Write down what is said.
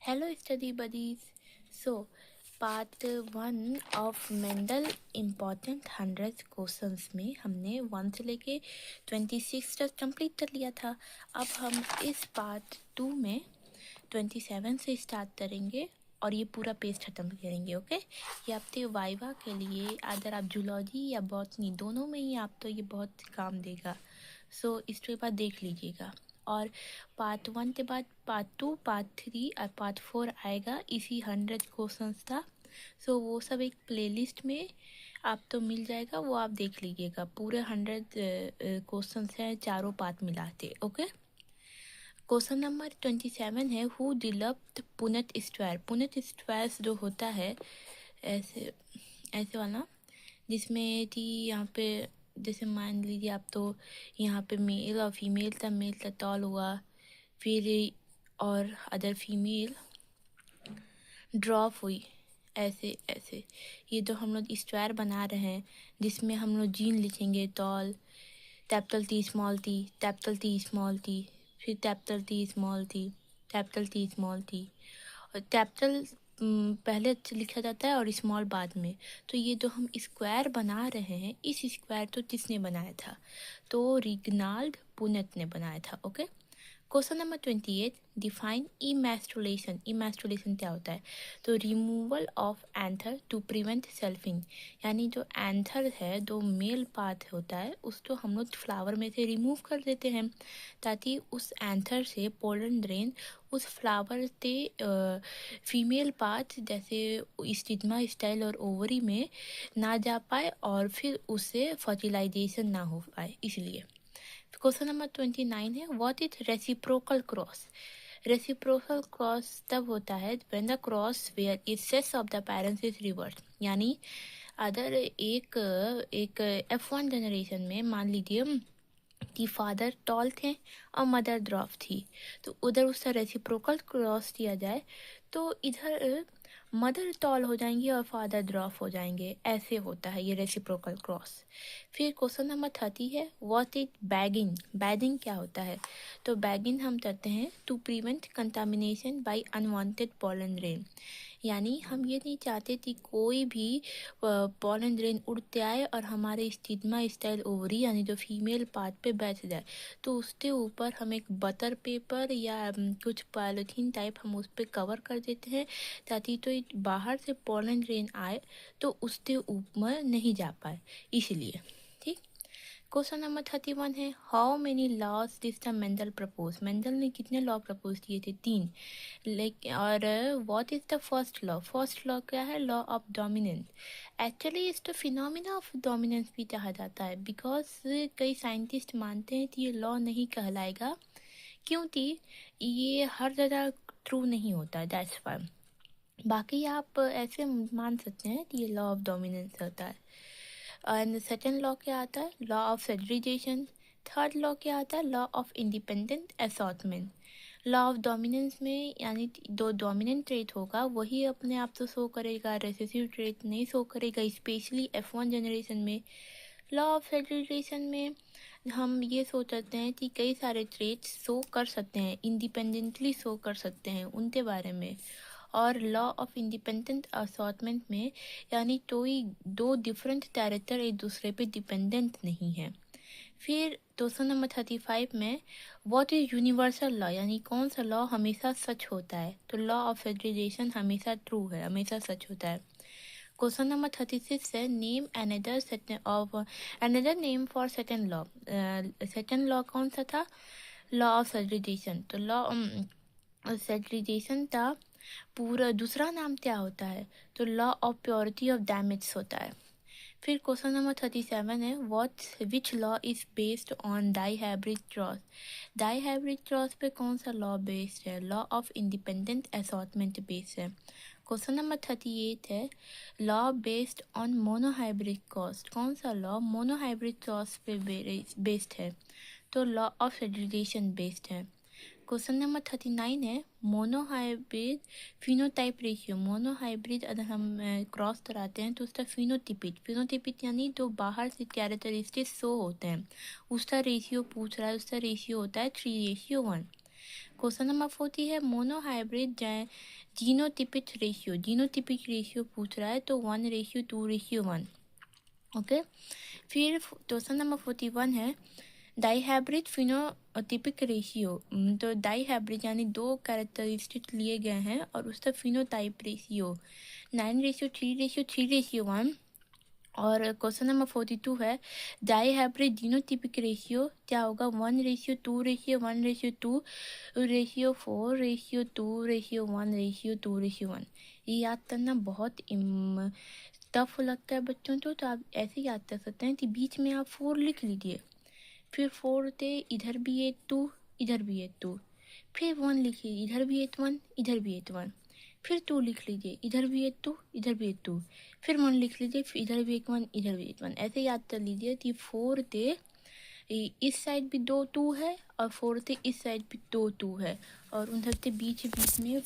Hello study buddies. So, part 1 of Mendel important 100 questions में हमने 1 से लेके 26 तक कंप्लीट कर लिया था. अब हम इस पार्ट 2 में 27 से स्टार्ट करेंगे और ये पूरा पेज ख़त्म करेंगे. ओके, ये आपके वाइवा के लिए अगर आप जूलॉजी या बॉटनी दोनों में ही आप तो ये बहुत काम देगा. सो इसके बाद देख लीजिएगा. और पार्ट 1 के बाद पार्ट 2, पार्ट 3 और पार्ट 4 आएगा इसी 100 क्वेश्चंस का. सो वो सब एक प्लेलिस्ट में आप तो मिल जाएगा, वो आप देख लीजिएगा. पूरे 100 क्वेश्चंस हैं चारों पार्ट मिलाते. ओके, क्वेश्चन नंबर 27 है who developed Punnett square. Punnett square जो होता है ऐसे ऐसे वाला, जिसमें थी यहाँ पे, जैसे मान लीजिए आप तो यहाँ पे मेल और फीमेल था, मेल का टॉल हुआ, फिर और अदर फीमेल ड्रॉप हुई, ऐसे ऐसे. ये जो हम लोग स्क्वायर बना रहे हैं जिसमें हम लोग जीन लिखेंगे tall, capital T small T, capital T small T, फिर capital T small T, capital T small T, और कैपिटल पहले लिखा जाता है और स्मॉल बाद में. तो ये जो हम स्क्वायर बना रहे हैं, इस स्क्वायर तो किसने बनाया था? तो रिग्नाल्ड पुनेट ने बनाया था. Okay, question number 28, define emasculation. Emasculation क्या होता है? तो removal of anther to prevent selfing, यानी जो एंथर है, जो मेल पार्ट होता है, उसको हम लोग फ्लावर में से रिमूव कर देते हैं ताकि उस एंथर से पोलन ग्रेन उस फ्लावर से फीमेल पार्ट जैसे स्टिग्मा स्टाइल और ओवरी में ना जा पाए और फिर उससे फर्टिलाइजेशन ना हो पाए. इसलिए क्वेश्चन नंबर 29 है what is reciprocal cross. Reciprocal cross तब होता है when the cross where is sex of the parents is reverse. यानी अगर एक F1 जनरेशन में मान लीजिए कि फादर टॉल थे और मदर ड्रॉप थी, तो उधर उसका रेसिप्रोकल क्रॉस किया जाए तो इधर मदर टॉल हो जाएंगी और फादर ड्रॉप हो जाएंगे. ऐसे होता है ये रेसिप्रोकल क्रॉस. फिर क्वेश्चन नंबर 30 है व्हाट इज बैगिंग. बैगिंग क्या होता है? तो बैगिंग हम करते हैं to prevent contamination by unwanted pollen rain. यानी हम ये नहीं चाहते कि कोई भी पॉलन ग्रेन उड़ते आए और हमारे स्टिग्मा स्टाइल ओवरी यानी जो फीमेल पार्ट पे बैठ जाए. तो उसके ऊपर हम एक बटर पेपर या कुछ पॉलीथीन टाइप हम उस पर कवर कर देते हैं ताकि तो बाहर से पॉलन ग्रेन आए तो उसके ऊपर नहीं जा पाए. इसलिए ठीक. क्वेश्चन नंबर 31 है how many laws did the Mendel propose. Mendel ने कितने लॉ प्रपोज किए थे? 3. लेकिन और what is the first law. First law क्या है? Law of dominance. एक्चुअली इसको फिनोमिना ऑफ डोमिनेंस भी कहा जाता है बिकॉज कई साइंटिस्ट मानते हैं कि ये लॉ नहीं कहलाएगा क्योंकि ये हर जगह ट्रू नहीं होता. That's why. बाकी आप ऐसे मान सकते हैं कि ये लॉ ऑफ डोमिनेंस होता है. एंड सेकेंड लॉ क्या आता है? Law of segregation. Third law क्या आता है? Law of independent assortment. Law of dominance में यानी जो डोमिनेंट ट्रेट होगा वही अपने आप तो शो करेगा, रिसेसिव ट्रेट नहीं शो करेगा, स्पेशली F1 जनरेशन में. लॉ ऑफ सेग्रीगेशन में हम ये सोच सकते हैं कि कई सारे ट्रेट्स शो कर सकते हैं, इंडिपेंडेंटली शो कर सकते हैं उनके बारे में. और लॉ ऑफ इंडिपेंडेंट असॉर्टमेंट में यानी कोई दो डिफरेंट कैरेक्टर एक दूसरे पे डिपेंडेंट नहीं है. फिर क्वेश्चन नंबर 35 में व्हाट इज यूनिवर्सल लॉ, यानी कौन सा लॉ हमेशा सच होता है? तो लॉ ऑफ फेडरेशन हमेशा ट्रू है, हमेशा सच होता है. क्वेश्चन नंबर 36 है name another name for second law. Second law कौन सा था? Law of segregation. तो लॉ सेग्रीगेशन का पूरा दूसरा नाम क्या होता है? तो law of purity of damage होता है. फिर क्वेश्चन नंबर 37 है which law is based on dihybrid cross. Dihybrid cross पे कौन सा लॉ बेस्ड है? Law of independent assortment based है. क्वेश्चन नंबर 38 है law based on monohybrid cross. कौन सा लॉ मोनोहाइब्रिड क्रॉस पे बेस्ड है? तो लॉ ऑफ सेग्रीगेशन बेस्ड है. क्वेश्चन नंबर 39 है मोनोहाइब्रिड फिनोटाइप रेशियो. मोनोहाइब्रिड अगर हम क्रॉस कराते हैं तो उसका फिनोटाइपिक यानी जो बाहर से कैरेक्टरिस्टिक्स शो होते हैं उसका रेशियो पूछ रहा है. उसका रेशियो होता है 3:1. क्वेश्चन नंबर 40 है monohybrid genotypic ratio. Genotypic ratio पूछ रहा है तो 1:2:1। ओके। फिर क्वेश्चन नंबर 41 है डाईहाइब्रिड फिनोटिपिक रेशियो। तो डाईहाइब्रिड यानी 2 कैरेक्टरिस्टिक लिए गए हैं और उसका फिनोटाइप रेशियो 9:3:3:1। और क्वेश्चन नंबर 42 है डाईहाइब्रिड जीनोटिपिक रेशियो क्या होगा 1:2:1:2:4:2:1:1। ये याद करना बहुत टफ लगता है बच्चों तो आप ऐसे याद कर सकते हैं कि बीच में आप 4 लिख लीजिए, फिर 4 थे, इधर भी 2, इधर भी 2, फिर 1 लिखिए, इधर भी 1, इधर भी 1, फिर 2 लिख लीजिए, इधर भी 2, इधर भी 2, फिर 1 लिख लीजिए, फिर इधर भी 1, इधर भी 1। ऐसे याद कर लीजिए कि 4 थे, इस साइड भी 2 2 है और 4 थे, इस साइड भी 2 2 है और उधर से बीच में